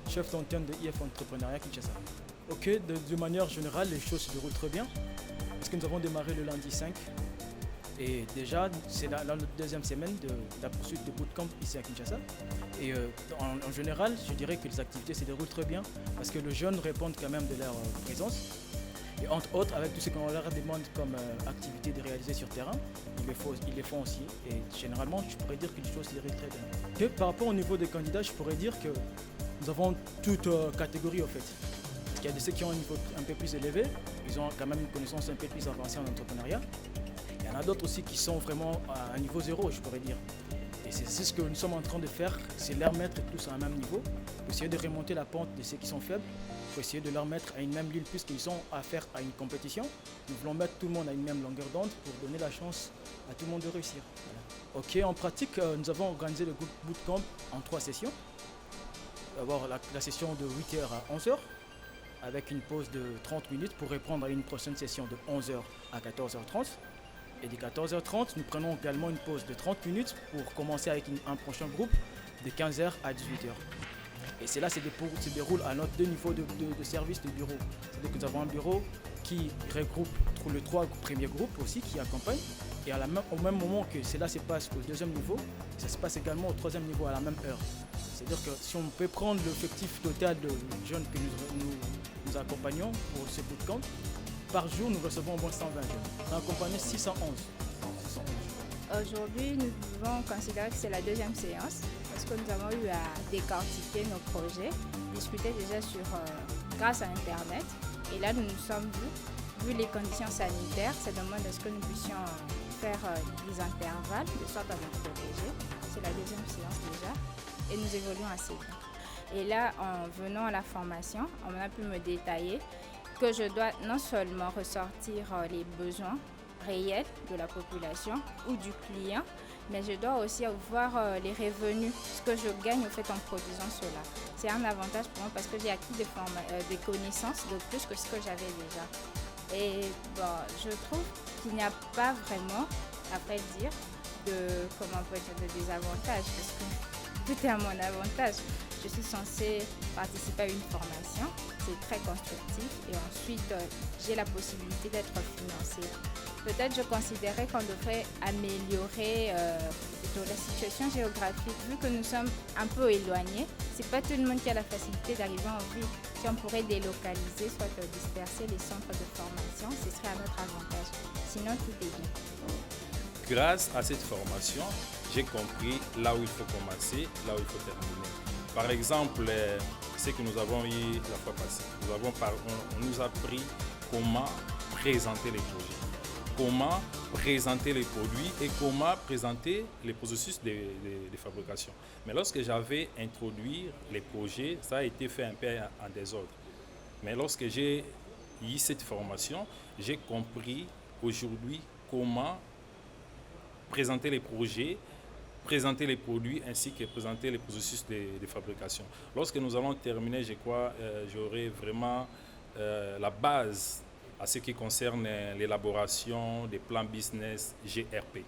Chef d'antenne de IF Entrepreneuriat Kinshasa. Ok, de manière générale, les choses se déroulent très bien parce que nous avons démarré le lundi 5 et déjà c'est notre deuxième semaine de la poursuite de bootcamp ici à Kinshasa. Et en général, je dirais que les activités se déroulent très bien parce que les jeunes répondent quand même de leur présence. Et entre autres, avec tout ce qu'on leur demande comme activité de réaliser sur terrain, ils les font aussi. Et généralement, je pourrais dire que les choses se déroulent très bien. Et par rapport au niveau des candidats, je pourrais dire que nous avons toutes catégories au fait. Parce qu'il y a ceux qui ont un niveau un peu plus élevé, ils ont quand même une connaissance un peu plus avancée en entrepreneuriat. Il y en a d'autres aussi qui sont vraiment à un niveau zéro, je pourrais dire. Et c'est ce que nous sommes en train de faire, c'est leur mettre tous à un même niveau, pour essayer de remonter la pente de ceux qui sont faibles, pour essayer de leur mettre à une même ligne puisqu'ils ont affaire à une compétition. Nous voulons mettre tout le monde à une même longueur d'onde pour donner la chance à tout le monde de réussir. Voilà. Ok, en pratique, nous avons organisé le bootcamp en 3 sessions. D'abord la session de 8h à 11h, avec une pause de 30 minutes pour répondre à une prochaine session de 11h à 14h30. Et de 14h30, nous prenons également une pause de 30 minutes pour commencer avec un prochain groupe de 15h à 18h. Et cela se déroule à notre 2 niveaux de service de bureau. C'est-à-dire que nous avons un bureau qui regroupe les 3 premiers groupes aussi qui accompagnent. Et au même moment que cela se passe au 2e niveau, ça se passe également au 3e niveau à la même heure. C'est-à-dire que si on peut prendre l'effectif total de jeunes que nous accompagnons pour ce bootcamp, par jour nous recevons au moins 120 jeunes. On a accompagné 611. Aujourd'hui, nous pouvons considérer que c'est la 2e séance parce que nous avons eu à décortiquer nos projets, discuter déjà grâce à Internet. Et là, nous nous sommes vu les conditions sanitaires, ça demande à ce que nous puissions faire des intervalles de sorte à nous protéger. C'est la 2e séance déjà et nous évoluons assez bien. Et là, en venant à la formation, on a pu me détailler que je dois non seulement ressortir les besoins réels de la population ou du client, mais je dois aussi avoir les revenus, ce que je gagne au fait en produisant cela. C'est un avantage pour moi parce que j'ai acquis des connaissances de plus que ce que j'avais déjà. Et bon, je trouve qu'il n'y a pas vraiment, à vrai dire, de désavantages parce que tout est à mon avantage. Je suis censée participer à une formation, c'est très constructif et ensuite j'ai la possibilité d'être financée. Peut-être je considérais qu'on devrait améliorer la situation géographique vu que nous sommes un peu éloignés. C'est pas tout le monde qui a la facilité d'arriver en ville. Si on pourrait délocaliser, soit disperser les centres de formation, ce serait à notre avantage. Sinon tout est bien. Grâce à cette formation, j'ai compris là où il faut commencer, là où il faut terminer. Par exemple, ce que nous avons eu la fois passée, on nous a appris comment présenter les projets, comment présenter les produits et comment présenter les processus de fabrication. Mais lorsque j'avais introduit les projets, ça a été fait un peu en désordre. Mais lorsque j'ai eu cette formation, j'ai compris aujourd'hui comment présenter les projets, présenter les produits ainsi que présenter les processus de fabrication. Lorsque nous allons terminer, je crois, j'aurai vraiment la base à ce qui concerne l'élaboration des plans business GRP.